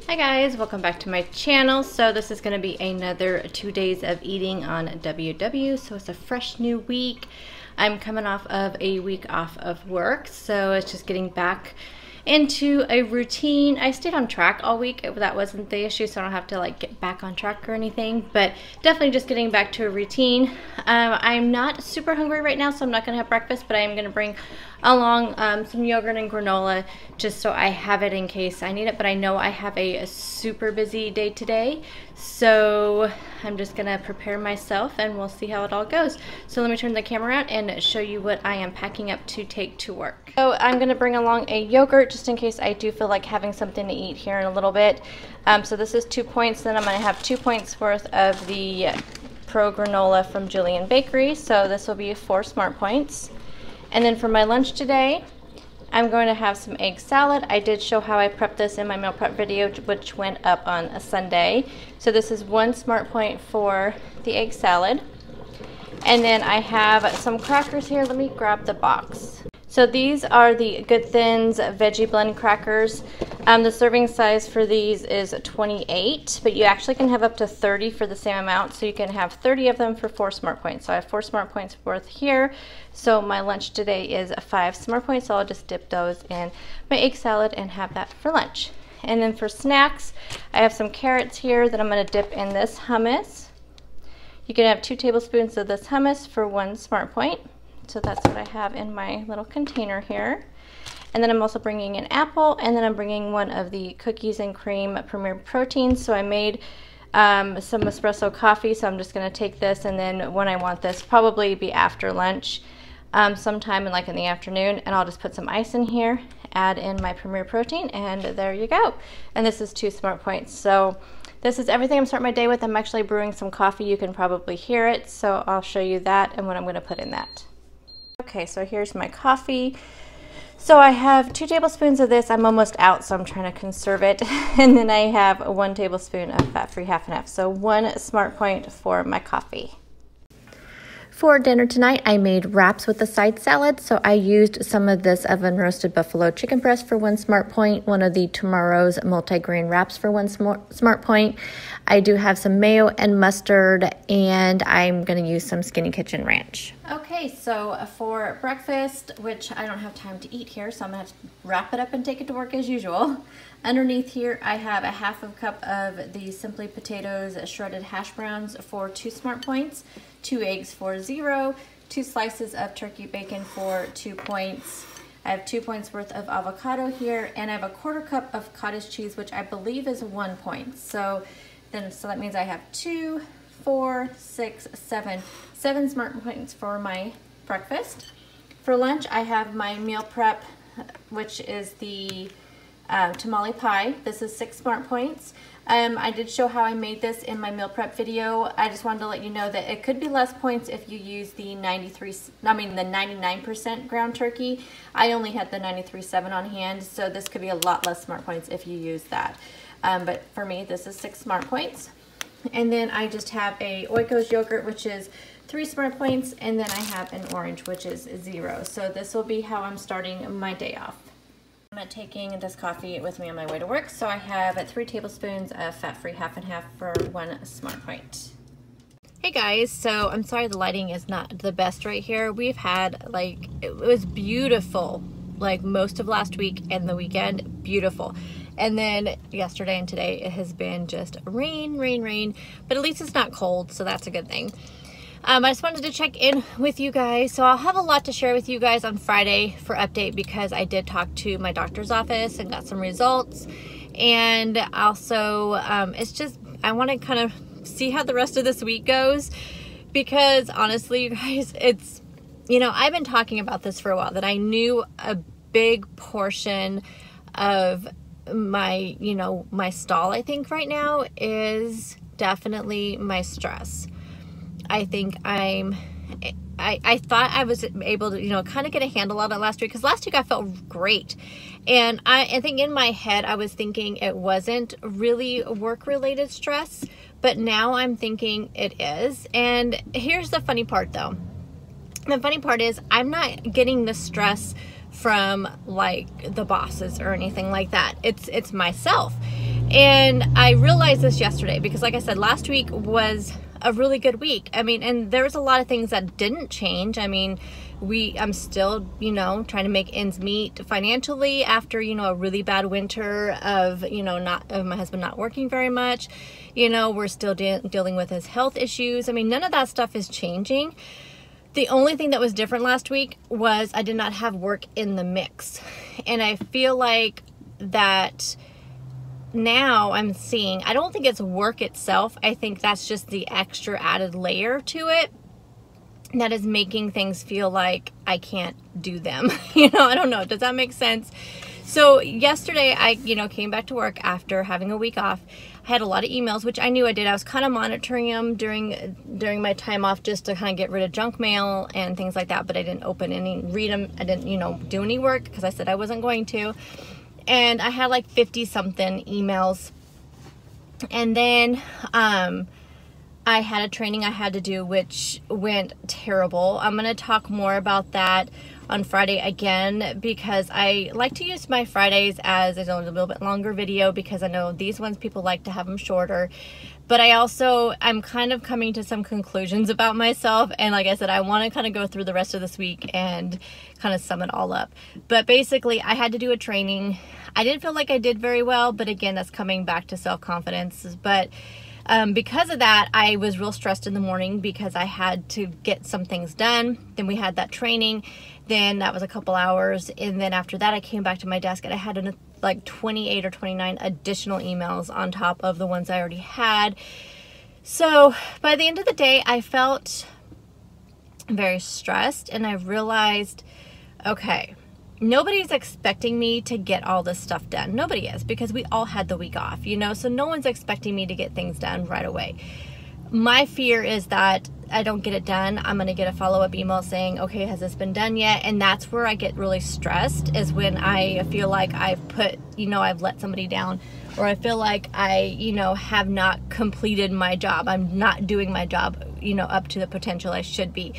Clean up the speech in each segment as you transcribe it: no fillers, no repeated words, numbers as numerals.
Hi guys, welcome back to my channel. So this is going to be another 2 days of eating on WW. So it's a fresh new week. I'm coming off of a week off of work, so it's just getting back into a routine. I stayed on track all week. That wasn't the issue, so I don't have to like get back on track or anything, but definitely just getting back to a routine. I'm not super hungry right now, so I'm not gonna have breakfast, but I am gonna bring along some yogurt and granola just so I have it in case I need it. But I know I have a super busy day today, so I'm just gonna prepare myself and we'll see how it all goes. So let me turn the camera around and show you what I am packing up to take to work. So I'm gonna bring along a yogurt just in case I do feel like having something to eat here in a little bit. So this is 2 points. Then I'm gonna have 2 points worth of the Pro Granola from Julian Bakery. So this will be 4 Smart Points. And then for my lunch today, I'm going to have some egg salad. I did show how I prepped this in my meal prep video, which went up on a Sunday. So this is 1 Smart Point for the egg salad. And then I have some crackers here. Let me grab the box. So these are the Good Thins Veggie Blend crackers. The serving size for these is 28, but you actually can have up to 30 for the same amount. So you can have 30 of them for 4 Smart Points. So I have 4 Smart Points worth here. So my lunch today is 5 Smart Points. So I'll just dip those in my egg salad and have that for lunch. And then for snacks, I have some carrots here that I'm going to dip in this hummus. You can have 2 tablespoons of this hummus for 1 Smart Point. So that's what I have in my little container here. And then I'm also bringing an apple, and then I'm bringing one of the cookies and cream Premier Proteins. So I made some espresso coffee, so I'm just going to take this, and then when I want this, probably be after lunch, sometime in the afternoon, and I'll just put some ice in here, add in my Premier Protein, and there you go. And this is 2 Smart Points. So this is everything I'm starting my day with. I'm actually brewing some coffee. You can probably hear it, so I'll show you that and what I'm going to put in that. Okay, so here's my coffee. So I have 2 tablespoons of this. I'm almost out, so I'm trying to conserve it. And then I have 1 tablespoon of fat-free half and half. So 1 Smart Point for my coffee. For dinner tonight, I made wraps with the side salad. So I used some of this oven roasted buffalo chicken breast for 1 Smart Point, one of the Tomorrow's multi-grain wraps for 1 Smart Point. I do have some mayo and mustard, and I'm going to use some Skinny Kitchen Ranch. Okay, so for breakfast, which I don't have time to eat here, so I'm going to have to wrap it up and take it to work as usual. Underneath here, I have a 1/2 cup of the Simply Potatoes shredded hash browns for 2 Smart Points, 2 eggs for 0, 2 slices of turkey bacon for 2 points. I have 2 points worth of avocado here, and I have a 1/4 cup of cottage cheese, which I believe is 1 point. So that means I have 2, 4, 6, 7 Smart Points for my breakfast. For lunch, I have my meal prep, which is the tamale pie. This is 6 Smart Points. I did show how I made this in my meal prep video. I just wanted to let you know that it could be less points if you use the 99% ground turkey. I only had the 93.7 on hand, so this could be a lot less Smart Points if you use that. But for me, this is 6 Smart Points. And then I just have a Oikos yogurt, which is 3 Smart Points, and then I have an orange, which is 0. So this will be how I'm starting my day off. I'm taking this coffee with me on my way to work, so I have 3 tablespoons of fat-free half and half for 1 Smart Point. Hey guys, so I'm sorry the lighting is not the best right here. We've had, it was beautiful, most of last week and the weekend, beautiful. And then yesterday and today it has been just rain, rain, rain, but at least it's not cold, so that's a good thing. I just wanted to check in with you guys. So I'll have a lot to share with you guys on Friday for update, because I did talk to my doctor's office and got some results. And also, it's just, I want to kind of see how the rest of this week goes, because honestly, you guys, it's, I've been talking about this for a while, that I knew a big portion of my, my stall, I think right now, is definitely my stress. I think I thought I was able to, kind of get a handle on it last week, because last week I felt great. And I think in my head, I was thinking it wasn't really work-related stress, but now I'm thinking it is. And here's the funny part though. The funny part is I'm not getting the stress from the bosses or anything like that. It's myself. And I realized this yesterday because, like I said, last week was a really good week. I mean, and there's a lot of things that didn't change. I mean, I'm still, you know, trying to make ends meet financially after, you know, a really bad winter of, you know, my husband not working very much. You know, we're still dealing with his health issues. I mean, none of that stuff is changing. The only thing that was different last week was I did not have work in the mix. And I feel like that now I'm seeing, I don't think it's work itself. I think that's just the extra added layer to it that is making things feel like I can't do them. You know, I don't know. Does that make sense? So yesterday I, you know, came back to work after having a week off. I had a lot of emails, which I knew I did. I was kind of monitoring them during my time off just to kind of get rid of junk mail and things like that, but I didn't open any, read them. I didn't, you know, do any work because I said I wasn't going to. And I had like 50 something emails. And then I had a training I had to do, which went terrible. I'm going to talk more about that on Friday again, because I like to use my Fridays as a little bit longer video, because I know these ones people like to have them shorter. But I'm kind of coming to some conclusions about myself. And like I said, I want to kind of go through the rest of this week and kind of sum it all up. But basically, I had to do a training. I didn't feel like I did very well, but again, that's coming back to self-confidence. But because of that, I was real stressed in the morning because I had to get some things done. Then we had that training. Then that was a couple hours. And then after that, I came back to my desk and I had like 28 or 29 additional emails on top of the ones I already had. So by the end of the day, I felt very stressed, and I realized, okay, nobody's expecting me to get all this stuff done. Nobody is, because we all had the week off, you know, so no one's expecting me to get things done right away. My fear is that I don't get it done. I'm going to get a follow-up email saying, okay, has this been done yet? And that's where I get really stressed, is when I feel like I've let somebody down, or I feel like I, you know, have not completed my job. I'm not doing my job, you know, up to the potential I should be.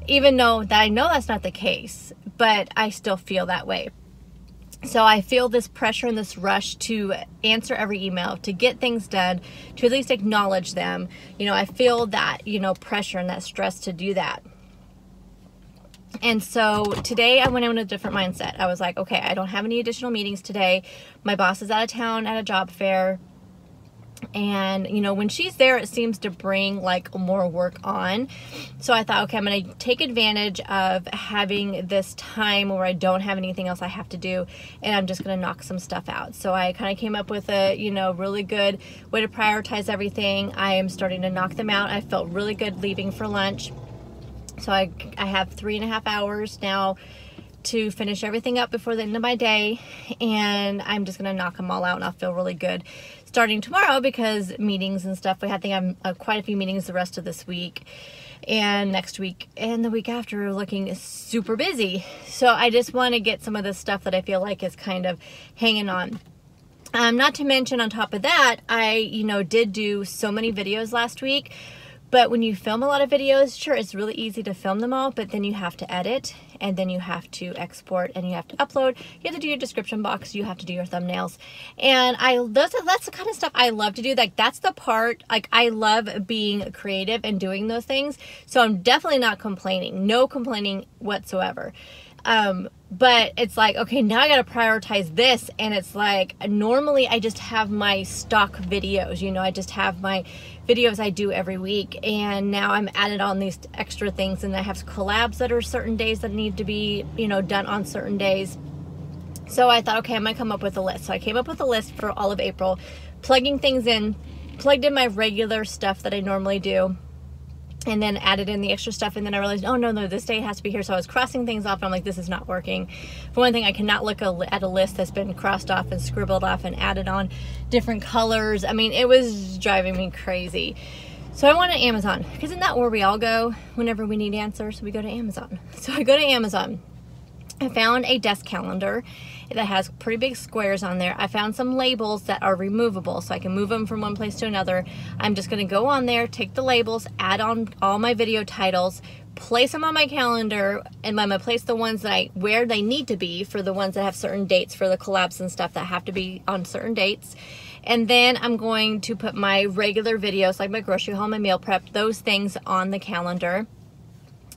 Even though that I know that's not the case, but I still feel that way. So I feel this pressure and this rush to answer every email, to get things done, to at least acknowledge them. You know, I feel that, you know, pressure and that stress to do that. And so today I went in with a different mindset. I was like, okay, I don't have any additional meetings today. My boss is out of town at a job fair. And, you know, when she's there, it seems to bring like more work on. So I thought, okay, I'm going to take advantage of having this time where I don't have anything else I have to do, and I'm just going to knock some stuff out. So I kind of came up with a, you know, really good way to prioritize everything. I am starting to knock them out. I felt really good leaving for lunch. So I have 3.5 hours now to finish everything up before the end of my day, and I'm just going to knock them all out, and I'll feel really good starting tomorrow, because meetings and stuff, I think I'm quite a few meetings the rest of this week and next week and the week after are looking super busy. So I just want to get some of the stuff that I feel like is kind of hanging on. Not to mention, on top of that, I, you know, did do so many videos last week. But when you film a lot of videos, sure, it's really easy to film them all, but then you have to edit, and then you have to export, and you have to upload. You have to do your description box. You have to do your thumbnails. And that's the kind of stuff I love to do. Like, that's the part, like, I love being creative and doing those things. So I'm definitely not complaining. No complaining whatsoever. But it's like, okay, now I got to prioritize this. And it's like, normally I just have my stock videos, you know, I just have my videos I do every week. And now I'm added on these extra things, and I have collabs that are certain days that need to be, you know, done on certain days. So I thought, okay, I'm going to come up with a list. So I came up with a list for all of April, plugging things in, plugged in my regular stuff that I normally do, and then added in the extra stuff. And then I realized, oh no, this day has to be here. So I was crossing things off, and I'm like, this is not working. For one thing, I cannot look at a list that's been crossed off and scribbled off and added on different colors. I mean, it was driving me crazy. So I went to Amazon, because isn't that where we all go whenever we need answers? We go to Amazon. So I go to Amazon. I found a desk calendar that has pretty big squares on there. I found some labels that are removable, so I can move them from one place to another. I'm just going to go on there, take the labels, add on all my video titles, place them on my calendar, and I'm going to place the ones that where they need to be for the ones that have certain dates for the collabs and stuff that have to be on certain dates. And then I'm going to put my regular videos, like my grocery haul, my meal prep, those things on the calendar.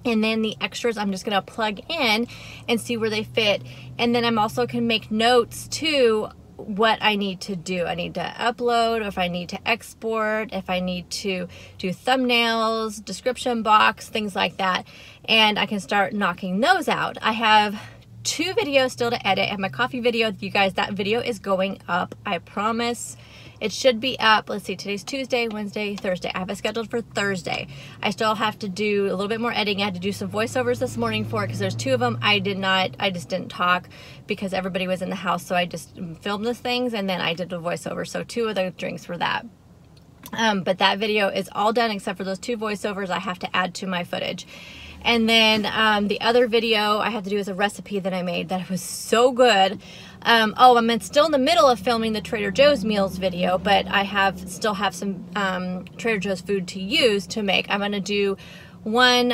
And then the extras I'm just gonna plug in and see where they fit. And then I'm also can make notes too, what I need to do. I need to upload, or if I need to export, if I need to do thumbnails, description box, things like that. And I can start knocking those out. I have 2 videos still to edit. I have my coffee video. You guys, that video is going up, I promise. It should be up. Let's see, today's Tuesday, Wednesday, Thursday. I have it scheduled for Thursday. I still have to do a little bit more editing. I had to do some voiceovers this morning for it because there's 2 of them. I just didn't talk because everybody was in the house. So I just filmed those things and then I did a voiceover. So 2 of the drinks were that. But that video is all done except for those 2 voiceovers I have to add to my footage. And then the other video I have to do is a recipe that I made that was so good. Oh, I'm still in the middle of filming the Trader Joe's meals video, but I still have some Trader Joe's food to use to make. I'm gonna do one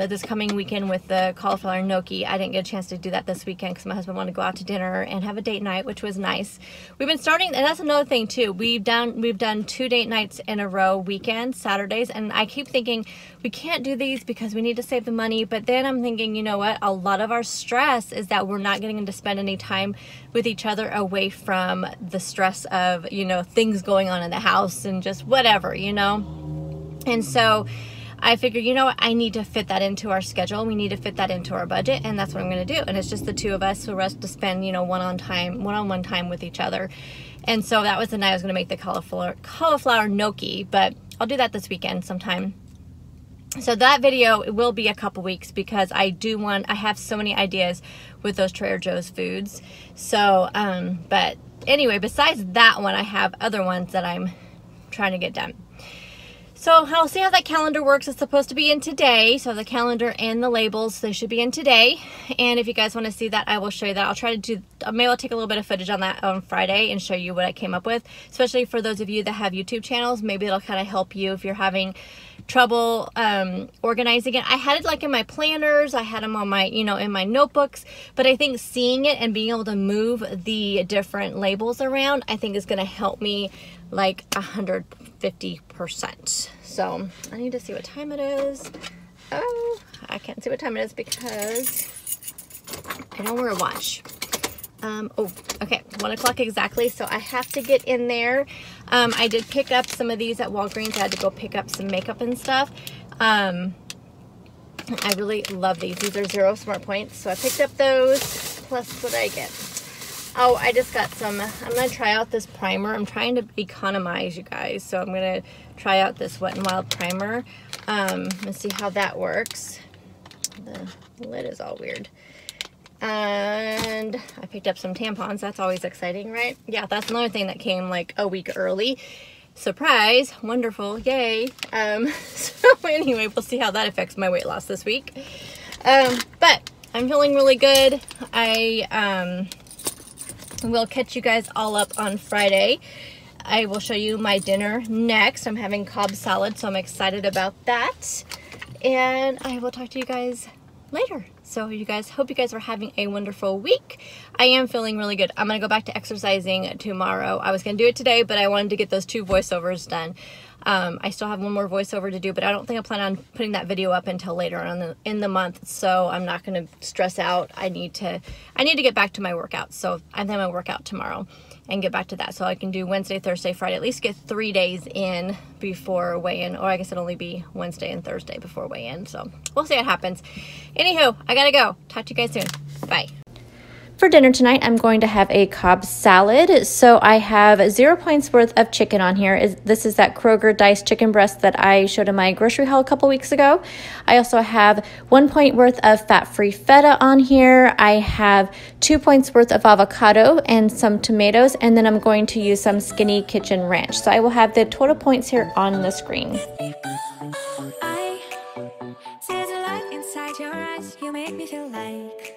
this coming weekend with the cauliflower gnocchi. I didn't get a chance to do that this weekend because my husband wanted to go out to dinner and have a date night, which was nice. We've been starting, and that's another thing too. We've done 2 date nights in a row, weekends, Saturdays, and I keep thinking we can't do these because we need to save the money. But then I'm thinking, you know what? A lot of our stress is that we're not getting to spend any time with each other away from the stress of, you know, things going on in the house and just whatever, you know. And so I figured, you know what, I need to fit that into our schedule. We need to fit that into our budget, and that's what I'm going to do. And it's just the 2 of us, so we're to spend, you know, one-on-one time with each other. And so that was the night I was going to make the cauliflower gnocchi, but I'll do that this weekend sometime. So that video, it will be a couple weeks because I have so many ideas with those Trader Joe's foods. So, but anyway, besides that one, I have other ones that I'm trying to get done. So I'll see how that calendar works. It's supposed to be in today. So the calendar and the labels, they should be in today. And if you guys want to see that, I will show you that. I'll try to do, maybe I'll take a little bit of footage on that on Friday and show you what I came up with. Especially for those of you that have YouTube channels, maybe it'll kind of help you if you're having trouble organizing it. I had it like in my planners. I had them on my, you know, in my notebooks. But I think seeing it and being able to move the different labels around, I think is going to help me like 150%. So I need to see what time it is. Oh, I can't see what time it is because I don't wear a watch. Oh, okay, 1 o'clock exactly. So I have to get in there. I did pick up some of these at Walgreens. I had to go pick up some makeup and stuff. I really love these. These are 0 smart points. So I picked up those. Plus, what did I get? Oh, I just got some, I'm going to try out this primer. I'm trying to economize, you guys. So I'm going to try out this Wet n Wild primer. Let's see how that works. The lid is all weird. And I picked up some tampons. That's always exciting, right? Yeah, that's another thing that came like a week early. Surprise. Wonderful. Yay. So anyway, we'll see how that affects my weight loss this week. But I'm feeling really good. We'll catch you guys all up on Friday. I will show you my dinner next. I'm having Cobb salad, so I'm excited about that. And I will talk to you guys later. So you guys, hope you guys are having a wonderful week. I am feeling really good. I'm gonna go back to exercising tomorrow. I was gonna do it today, but I wanted to get those 2 voiceovers done. I still have one more voiceover to do, but I don't think I plan on putting that video up until later on in the month. So I'm not gonna stress out. I need to get back to my workout. So I'm gonna work out tomorrow and get back to that. So I can do Wednesday, Thursday, Friday, at least get 3 days in before weigh-in, or I guess it'll only be Wednesday and Thursday before weigh-in. So we'll see what happens. Anywho, I gotta go. Talk to you guys soon. Bye. For dinner tonight, I'm going to have a Cobb salad. So I have 0 points worth of chicken on here. This is that Kroger diced chicken breast that I showed in my grocery haul a couple weeks ago. I also have 1 point worth of fat-free feta on here. I have 2 points worth of avocado and some tomatoes, and then I'm going to use some Skinny Kitchen Ranch. So I will have the total points here on the screen. I see the light inside your eyes. You make me feel like